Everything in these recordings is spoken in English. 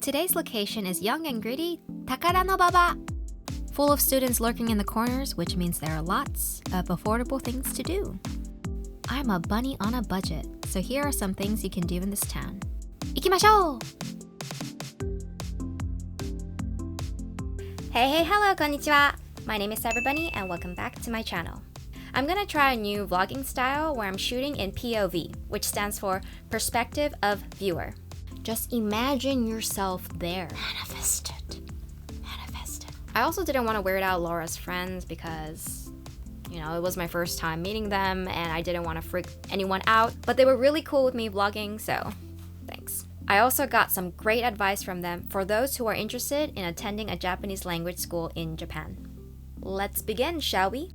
Today's location is young and gritty Takadanobaba, full of students lurking in the corners, which means there are lots of affordable things to do. I'm a bunny on a budget, so here are some things you can do in this town. 行きましょう! Hey, hello, こんにちは. My name is cyberbunny and welcome back to my channel. I'm gonna try a new vlogging style where I'm shooting in POV, which stands for Perspective of Viewer. Just imagine yourself there. Manifest it. I also didn't want to weird out Laura's friends because, it was my first time meeting them and I didn't want to freak anyone out, but they were really cool with me vlogging, so thanks. I also got some great advice from them for those who are interested in attending a Japanese language school in Japan. Let's begin, shall we?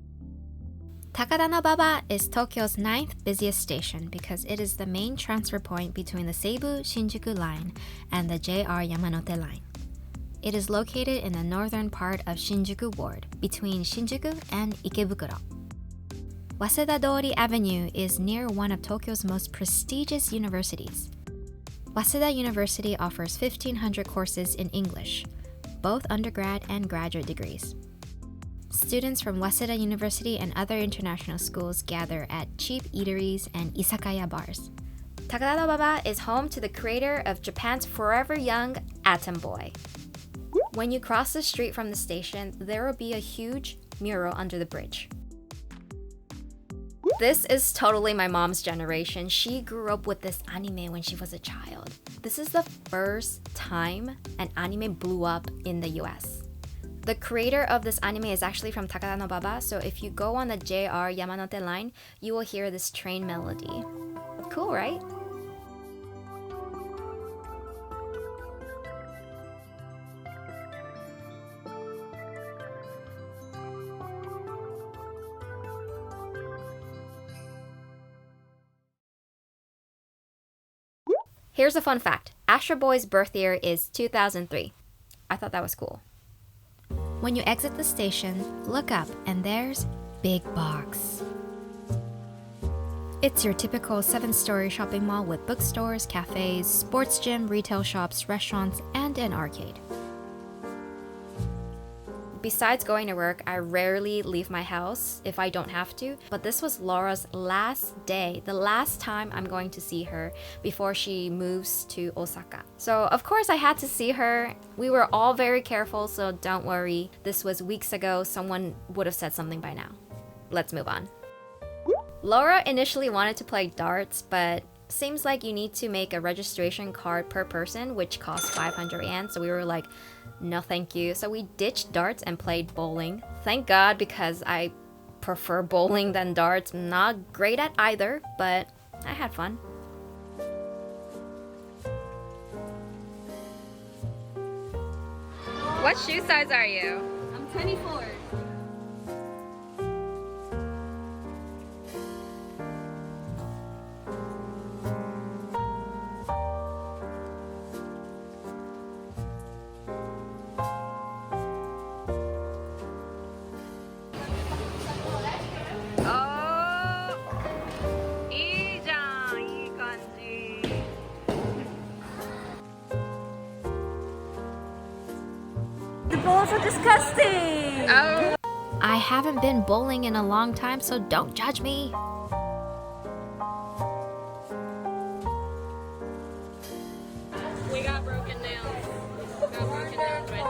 Takadanobaba is Tokyo's 9th busiest station because it is the main transfer point between the Seibu-Shinjuku line and the JR Yamanote line. It is located in the northern part of Shinjuku Ward, between Shinjuku and Ikebukuro. Waseda-dori Avenue is near one of Tokyo's most prestigious universities. Waseda University offers 1,500 courses in English, both undergrad and graduate degrees. Students from Waseda University and other international schools gather at cheap eateries and izakaya bars. Takadanobaba is home to the creator of Japan's forever young Atom Boy. When you cross the street from the station, there will be a huge mural under the bridge. This is totally my mom's generation. She grew up with this anime when she was a child. This is the first time an anime blew up in the US. The creator of this anime is actually from Takadanobaba, so if you go on the JR Yamanote line, you will hear this train melody. Cool, right? Here's a fun fact. Astro Boy's birth year is 2003. I thought that was cool. When you exit the station, look up and there's Big Box. It's your typical 7-story shopping mall with bookstores, cafes, sports gym, retail shops, restaurants, and an arcade. Besides going to work, I rarely leave my house if I don't have to, but this was Laura's last day, the last time I'm going to see her before she moves to Osaka. So of course I had to see her. We were all very careful, so don't worry. This was weeks ago. Someone would have said something by now. Let's move on. Laura initially wanted to play darts, but seems like you need to make a registration card per person, which costs 500 yen, so we were like, no thank you. So we ditched darts and played bowling. Thank God, because I prefer bowling than darts. Not great at either, but I had fun. What shoe size are you? I'm 24. The balls are disgusting! Oh. I haven't been bowling in a long time, so don't judge me. We got broken nails. Right there.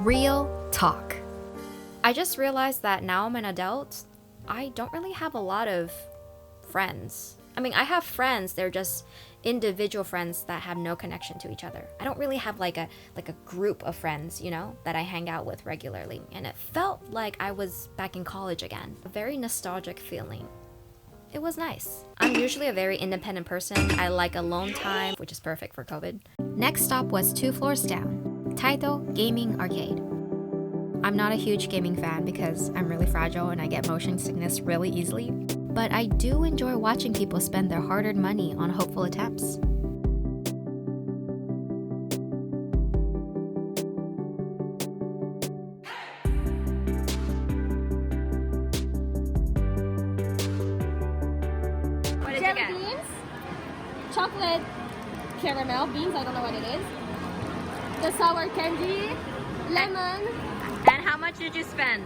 Real talk. I just realized that now I'm an adult, I don't really have a lot of friends. I mean, I have friends, they're just individual friends that have no connection to each other. I don't really have like a group of friends, that I hang out with regularly. And it felt like I was back in college again. A very nostalgic feeling. It was nice. I'm usually a very independent person. I like alone time, which is perfect for COVID. Next stop was 2 floors down, Taito Gaming Arcade. I'm not a huge gaming fan because I'm really fragile and I get motion sickness really easily. But I do enjoy watching people spend their hard-earned money on hopeful attempts. What did you jelly get? beans, chocolate caramel beans, I don't know what it is, the sour candy, lemon, And how much did you spend?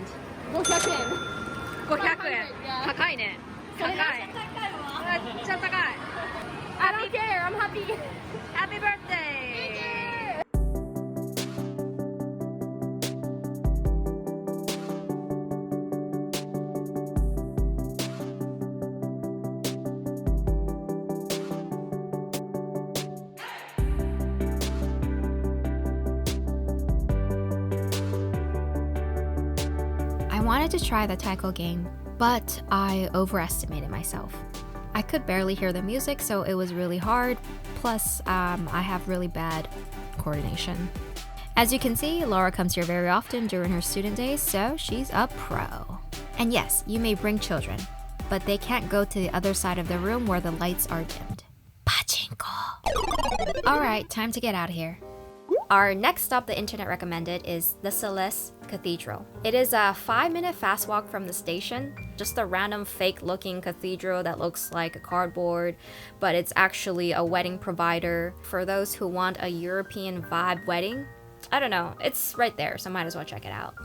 500 yen. 500円。 Yeah. 高いね。高い。めっちゃ高い。I don't care, I'm happy. Happy birthday! I wanted to try the taiko game, but I overestimated myself. I could barely hear the music, so it was really hard. Plus, I have really bad coordination. As you can see, Laura comes here very often during her student days, so she's a pro. And yes, you may bring children, but they can't go to the other side of the room where the lights are dimmed. Pachinko! Alright, time to get out of here. Our next stop the internet recommended is the Celeste Cathedral. It is a 5-minute fast walk from the station, just a random fake looking cathedral that looks like a cardboard, but it's actually a wedding provider for those who want a European vibe wedding. I don't know, it's right there, so might as well check it out.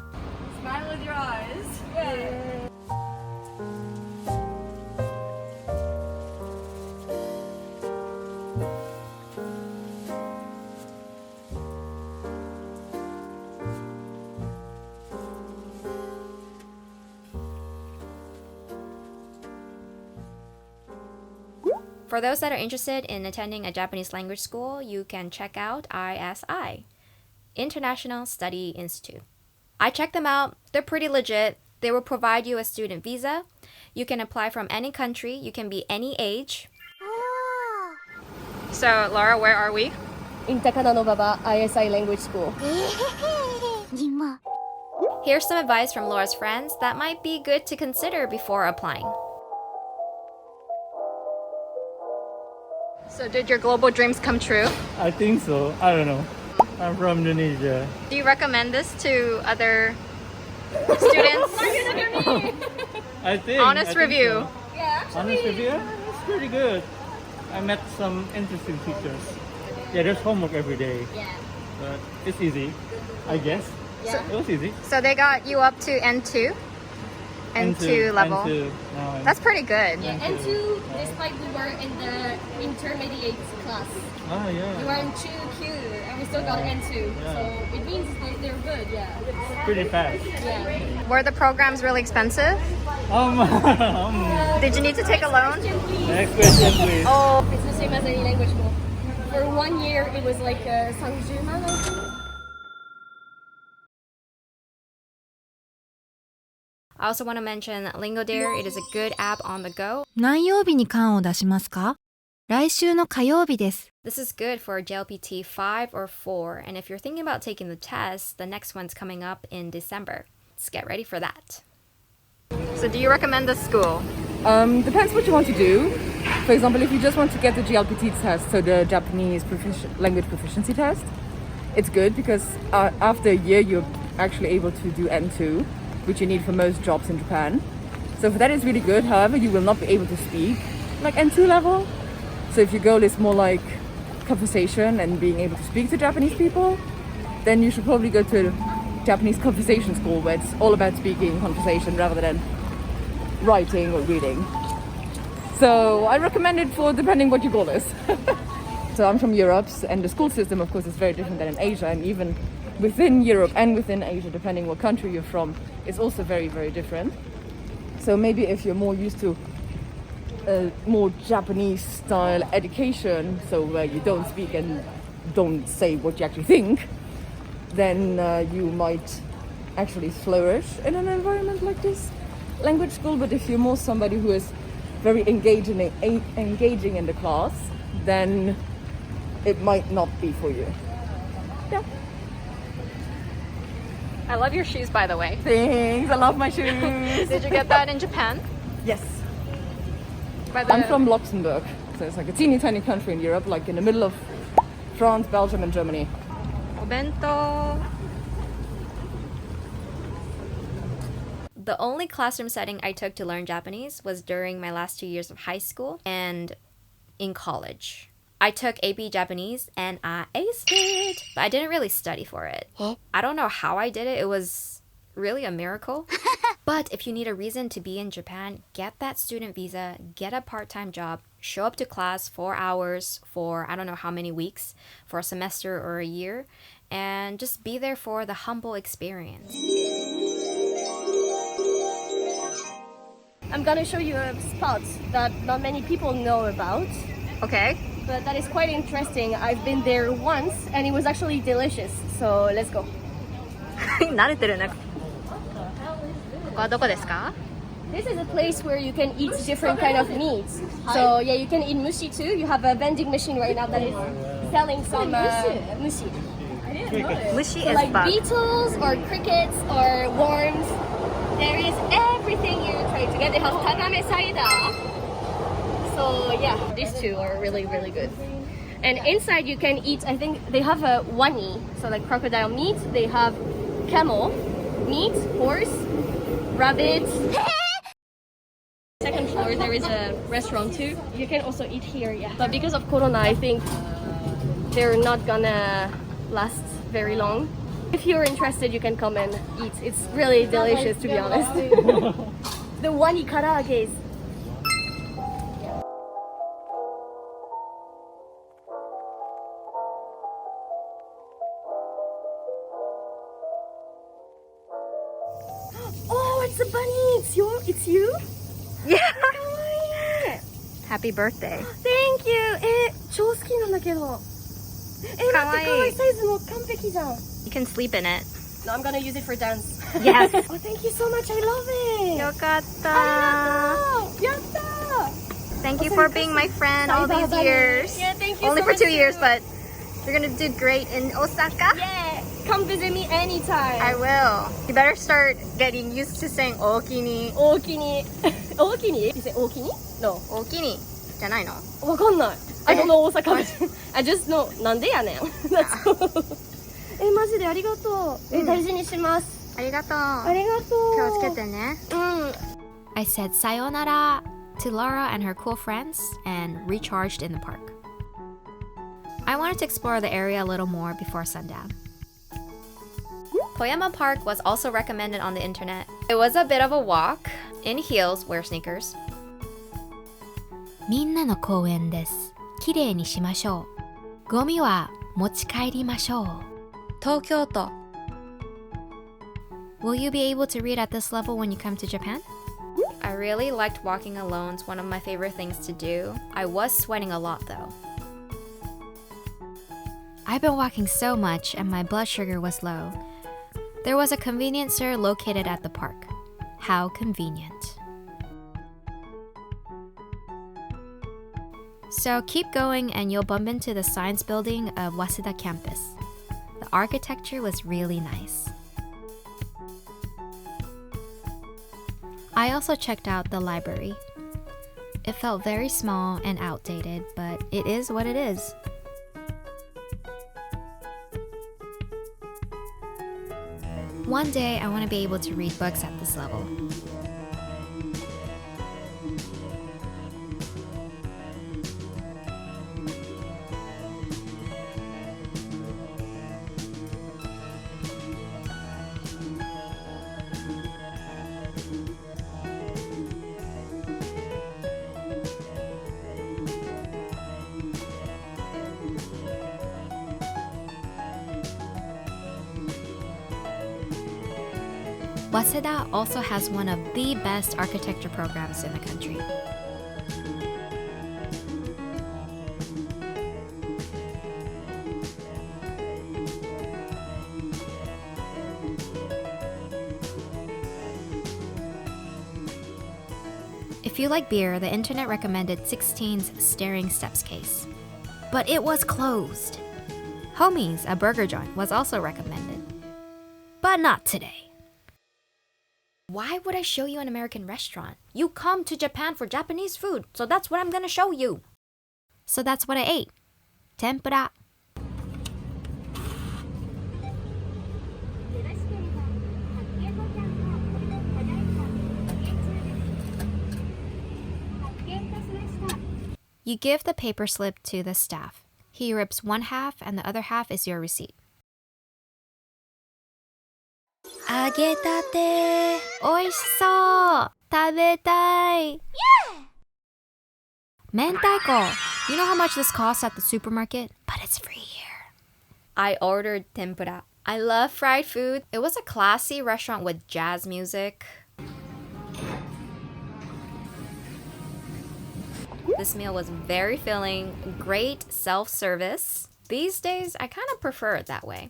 Smile with your eyes. Yeah. For those that are interested in attending a Japanese language school, you can check out ISI, International Study Institute. I checked them out. They're pretty legit. They will provide you a student visa. You can apply from any country. You can be any age. So, Laura, where are we? In Takadanobaba ISI language school. Here's some advice from Laura's friends that might be good to consider before applying. So did your global dreams come true? I think so. I don't know. I'm from Indonesia. Do you recommend this to other students? I think. Honest review. So. Yeah, actually. Honest review? Yeah, it's pretty good. I met some interesting teachers. Yeah, there's homework every day. Yeah. But it's easy, I guess. Yeah. It was easy. So they got you up to N2? N2 level. N2. Now That's pretty good. Yeah, and two, despite we were in the intermediate class, Ah, we yeah. were in 2Q, and we still got N2. Yeah. So it means they're good, yeah. Pretty fast. Yeah. Were the programs really expensive? Did you need to take a loan? Next question, please. Oh, It's the same as any language school. For 1 year, it was like 30万, I think. I also want to mention Lingodeer. It is a good app on the go. 何曜日に缶を出しますか？来週の火曜日です。 This is good for JLPT 5 or 4. And if you're thinking about taking the test, the next one's coming up in December. Let's get ready for that. So do you recommend this school? Depends what you want to do. For example, if you just want to get the GLPT test, so the Japanese language proficiency test, it's good because after a year you're actually able to do N2, which you need for most jobs in Japan. So for that it's really good. However, you will not be able to speak like N2 level. So if your goal is more like conversation and being able to speak to Japanese people, then you should probably go to Japanese conversation school where it's all about speaking conversation rather than writing or reading. So I recommend it for depending what your goal is. So I'm from Europe, and the school system of course is very different than in Asia, and even within Europe and within Asia, depending what country you're from, it's also very, very different. So maybe if you're more used to more Japanese style education, so where you don't speak and don't say what you actually think, then you might actually flourish in an environment like this language school. But if you're more somebody who is very engaging in the class, then it might not be for you. Yeah. I love your shoes, by the way. Thanks, I love my shoes. Did you get that in Japan? Yes. By the... I'm from Luxembourg, so it's like a teeny tiny country in Europe, like in the middle of France, Belgium and Germany. Obento. The only classroom setting I took to learn Japanese was during my last 2 years of high school and in college. I took AP Japanese and I aced it, but I didn't really study for it. I don't know how I did it. It was really a miracle. But if you need a reason to be in Japan, get that student visa, get a part-time job, show up to class 4 hours for I don't know how many weeks, for a semester or a year, and just be there for the humble experience. I'm gonna show you a spot that not many people know about. Okay. But that is quite interesting. I've been there once and it was actually delicious. So let's go. 慣れてるね。ここはどこですか? This is a place where you can eat different kind of meats. So yeah, you can eat mushi too. You have a vending machine right now that is selling some mushi. Mushi So is like bug. beetles or crickets or worms. There is everything you're trying to get. They have tagame cider. So yeah, these two are really, really good. And inside you can eat, I think they have a wani, so like crocodile meat. They have camel meat, horse, rabbit. Second floor there is a restaurant too. You can also eat here, yeah. But because of Corona, I think they're not gonna last very long. If you're interested, you can come and eat. It's really delicious, to be honest. The wani karaage. Oh, it's a bunny! It's you? Yeah. かわいい Happy birthday. Thank you! 超好きなんだけど。待って、かわいい。サイズも完璧じゃん。You can sleep in it. No, I'm gonna use it for dance. Yes. Oh, thank you so much. I love it. よかったやった Thank you for being my friend all these years. Yeah, thank you Only so for much 2 years, too. but you're gonna do great in Osaka. Yeah, come visit me anytime. I will. You better start getting used to saying okini. 大きに。大きに You say 大きに No. Okini. じゃないの? わかんない。I don't know 大阪弁。I just know なんでやねん。That's all. マジでありがとう。大事にします。ありがとう。ありがとう。気をつけてね。I said sayonara to Laura and her cool friends and recharged in the park. I wanted to explore the area a little more before sundown. Toyama Park was also recommended on the internet. It was a bit of a walk. In heels, wear sneakers. みんなの公園です。きれいにしましょう。ゴミは持ち帰りましょう。東京都。Will you be able to read at this level when you come to Japan? I really liked walking alone. It's one of my favorite things to do. I was sweating a lot though. I've been walking so much and my blood sugar was low. There was a convenience store located at the park. How convenient. So keep going and you'll bump into the science building of Waseda campus. The architecture was really nice. I also checked out the library. It felt very small and outdated, but it is what it is. One day I want to be able to read books at this level. Waseda also has one of the best architecture programs in the country. If you like beer, the internet recommended 16's Staring Steps case. But it was closed. Homie's, a burger joint, was also recommended. But not today. Why would I show you an American restaurant? You come to Japan for Japanese food, so that's what I'm gonna show you. So that's what I ate. Tempura. You give the paper slip to the staff. He rips one half and the other half is your receipt. 揚げたて美味しそう食べたい 明太子 You know how much this costs at the supermarket? But it's free here. I ordered tempura. I love fried food. It was a classy restaurant with jazz music. This meal was very filling, great self-service. These days, I kind of prefer it that way.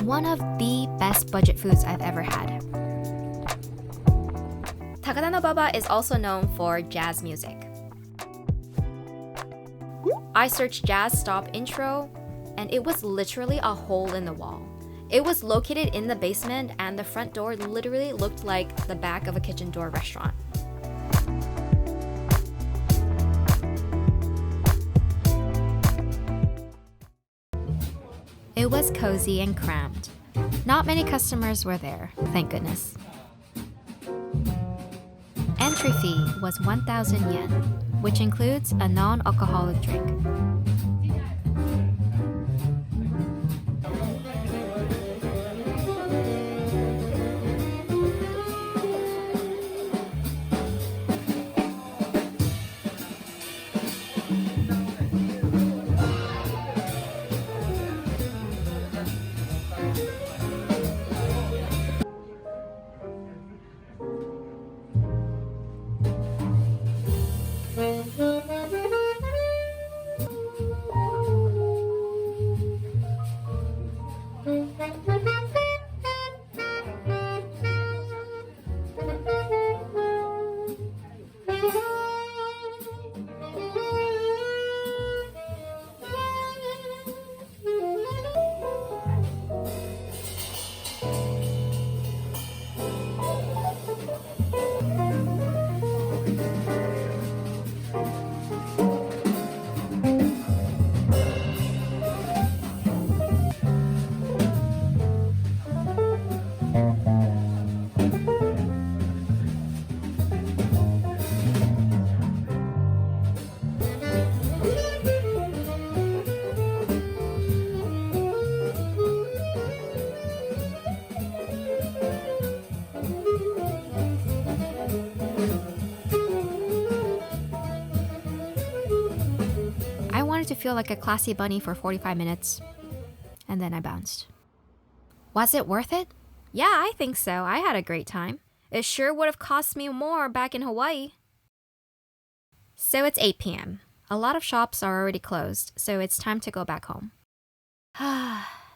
One of the best budget foods I've ever had. Takadanobaba is also known for jazz music. I searched jazz stop intro, and it was literally a hole in the wall. It was located in the basement, and the front door literally looked like the back of a kitchen door restaurant. It was cozy and cramped. Not many customers were there, thank goodness. Entry fee was 1,000 yen, which includes a non-alcoholic drink. To feel like a classy bunny for 45 minutes, and then I bounced. Was it worth it? Yeah, I think so. I had a great time. It sure would have cost me more back in Hawaii. So it's 8 p.m. A lot of shops are already closed, so it's time to go back home.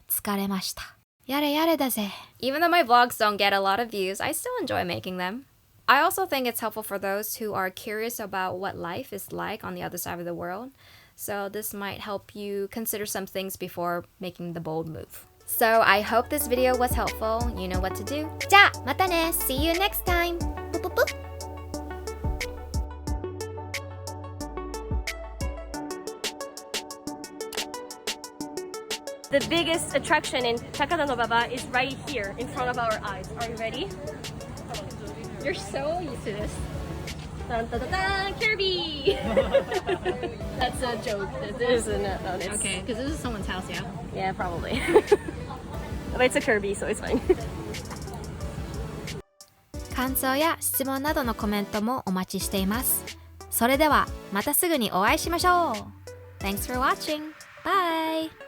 疲れました。やれやれだぜ. Even though my vlogs don't get a lot of views, I still enjoy making them. I also think it's helpful for those who are curious about what life is like on the other side of the world. So this might help you consider some things before making the bold move. So I hope this video was helpful. You know what to do. じゃあまたね. See you next time. ぷぷぷ. The biggest attraction in Takadanobaba is right here in front of our eyes. Are you ready? You're so used to this. Dun, dun, dun, dun, Kirby! That's a joke. This isn't it. No, Okay, because this is someone's house, yeah? Yeah, probably. But it's a Kirby, so it's fine. 感想や質問などのコメントもお待ちしています。それではまたすぐにお会いしましょう。Thanks for watching. Bye!